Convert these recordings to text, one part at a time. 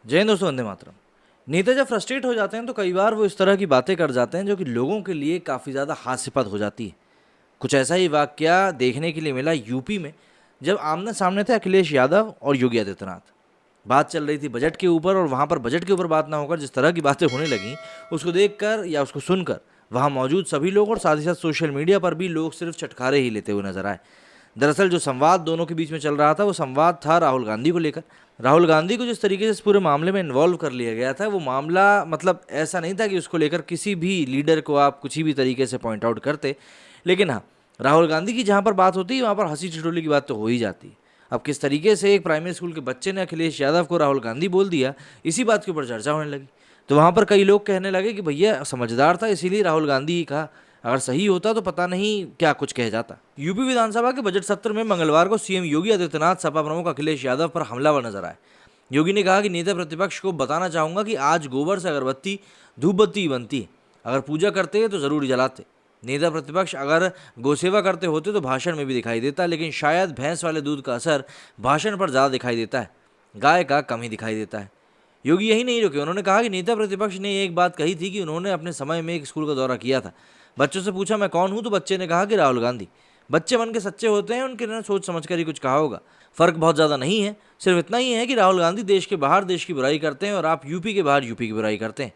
जय हिंद दोस्तों, वंदे मातरम। नेता जब फ्रस्ट्रेट हो जाते हैं तो कई बार वो इस तरह की बातें कर जाते हैं जो कि लोगों के लिए काफ़ी ज़्यादा हास्यास्पद हो जाती है। कुछ ऐसा ही वाकया देखने के लिए मिला यूपी में, जब आमने सामने थे अखिलेश यादव और योगी आदित्यनाथ। बात चल रही थी बजट के ऊपर, और वहाँ पर बजट के ऊपर बात ना होकर जिस तरह की बातें होने लगीं, उसको देखकर या उसको सुनकर वहाँ मौजूद सभी लोग और साथ ही साथ सोशल मीडिया पर भी लोग सिर्फ चटखारे ही लेते हुए नजर आए। दरअसल जो संवाद दोनों के बीच में चल रहा था वो संवाद था राहुल गांधी को लेकर। राहुल गांधी को जिस तरीके से इस पूरे मामले में इन्वॉल्व कर लिया गया था, वो मामला मतलब ऐसा नहीं था कि उसको लेकर किसी भी लीडर को आप कुछ भी तरीके से पॉइंट आउट करते, लेकिन हाँ, राहुल गांधी की जहाँ पर बात होती है वहाँ पर हंसी ठिठोली की बात तो हो ही जाती है। अब किस तरीके से एक प्राइमरी स्कूल के बच्चे ने अखिलेश यादव को राहुल गांधी बोल दिया, इसी बात के ऊपर चर्चा होने लगी। तो वहाँ पर कई लोग कहने लगे कि भैया समझदार था इसीलिए राहुल गांधी ही कहा, अगर सही होता तो पता नहीं क्या कुछ कह जाता। यूपी विधानसभा के बजट सत्र में मंगलवार को सीएम योगी आदित्यनाथ सपा प्रमुख अखिलेश यादव पर हमलावर नजर आए। योगी ने कहा कि नेता प्रतिपक्ष को बताना चाहूंगा कि आज गोबर से अगरबत्ती धूप बत्ती बनती है, अगर पूजा करते हैं तो जरूर जलाते। नेता प्रतिपक्ष अगर गोसेवा करते होते तो भाषण में भी दिखाई देता, लेकिन शायद भैंस वाले दूध का असर भाषण पर ज़्यादा दिखाई देता है, गाय का कम ही दिखाई देता है। योगी यही नहीं रुके, उन्होंने कहा कि नेता प्रतिपक्ष ने एक बात कही थी कि उन्होंने अपने समय में एक स्कूल का दौरा किया था। बच्चों से पूछा मैं कौन हूँ, तो बच्चे ने कहा कि राहुल गांधी। बच्चे मन के सच्चे होते हैं, उनके ने सोच समझ कर ही कुछ कहा होगा। फर्क बहुत ज़्यादा नहीं है, सिर्फ इतना ही है कि राहुल गांधी देश के बाहर देश की बुराई करते हैं और आप यूपी के बाहर यूपी की बुराई करते हैं।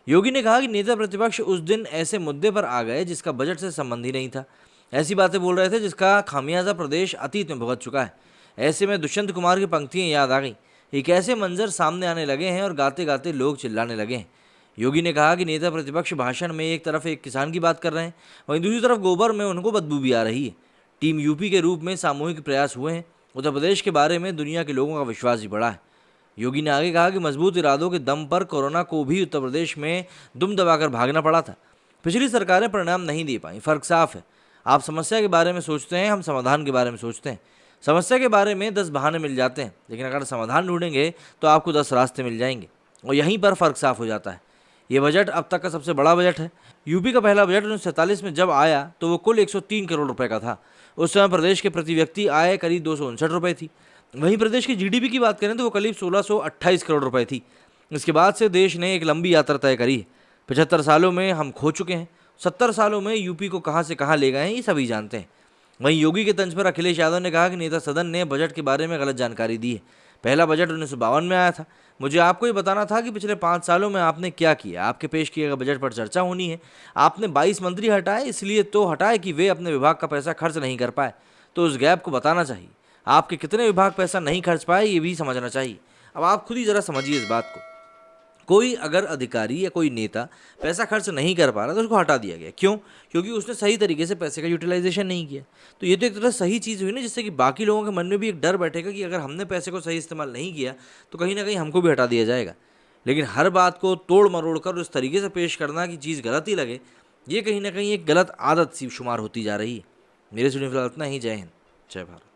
योगी ने कहा कि नेता प्रतिपक्ष उस दिन ऐसे मुद्दे पर आ गए जिसका बजट से संबंध ही नहीं था। ऐसी बातें बोल रहे थे जिसका खामियाजा प्रदेश अतीत में भुगत चुका है। ऐसे में दुष्यंत कुमार की पंक्तियां याद आ गई। एक ऐसे मंजर सामने आने लगे हैं और गाते गाते लोग चिल्लाने लगे हैं। योगी ने कहा कि नेता प्रतिपक्ष भाषण में एक तरफ एक किसान की बात कर रहे हैं, वहीं दूसरी तरफ गोबर में उनको बदबू भी आ रही है। टीम यूपी के रूप में सामूहिक प्रयास हुए हैं। उत्तर प्रदेश के बारे में दुनिया के लोगों का विश्वास भी बढ़ा है। योगी ने आगे कहा कि मजबूत इरादों के दम पर कोरोना को भी उत्तर प्रदेश में दुम दबाकर भागना पड़ा था। पिछली सरकारें परिणाम नहीं दे पाई, फर्क साफ है। आप समस्या के बारे में सोचते हैं, हम समाधान के बारे में सोचते हैं। समस्या के बारे में 10 बहाने मिल जाते हैं, लेकिन अगर समाधान ढूंढेंगे तो आपको 10 रास्ते मिल जाएंगे, और यहीं पर फर्क साफ हो जाता है। ये बजट अब तक का सबसे बड़ा बजट है। यूपी का पहला बजट 1947 में जब आया तो वो कुल 103 करोड़ रुपए का था। उस समय प्रदेश के प्रति व्यक्ति आय करीब 259 रुपए थी। वहीं प्रदेश की जीडीपी की बात करें तो वो करीब 1628 करोड़ रुपए थी। इसके बाद से देश ने एक लंबी यात्रा तय करी है। 75 सालों में हम खो चुके हैं। 70 सालों में यूपी को कहाँ से कहाँ ले गए हैं ये सभी जानते हैं। वहीं योगी के तंज पर अखिलेश यादव ने कहा कि नेता सदन ने बजट के बारे में गलत जानकारी दी है। पहला बजट 1952 में आया था। मुझे आपको ये बताना था कि पिछले 5 सालों में आपने क्या किया। आपके पेश किए गए बजट पर चर्चा होनी है। आपने 22 मंत्री हटाए, इसलिए तो हटाए कि वे अपने विभाग का पैसा खर्च नहीं कर पाए, तो उस गैप को बताना चाहिए। आपके कितने विभाग पैसा नहीं खर्च पाए ये भी समझना चाहिए। अब आप खुद ही जरा समझिए इस बात को। कोई अगर अधिकारी या कोई नेता पैसा खर्च नहीं कर पा रहा तो उसको हटा दिया गया, क्यों? क्योंकि उसने सही तरीके से पैसे का यूटिलाइजेशन नहीं किया। तो ये तो एक तरह सही चीज़ हुई ना, जिससे कि बाकी लोगों के मन में भी एक डर बैठेगा कि अगर हमने पैसे को सही इस्तेमाल नहीं किया तो कहीं ना कहीं हमको भी हटा दिया जाएगा। लेकिन हर बात को तोड़ मरोड़ कर उस तरीके से पेश करना कि चीज़ गलत ही लगे, ये कहीं ना कहीं एक गलत आदत सी शुमार होती जा रही है। मेरे सुनने फिलहाल इतना ही। जय हिंद, जय भारत।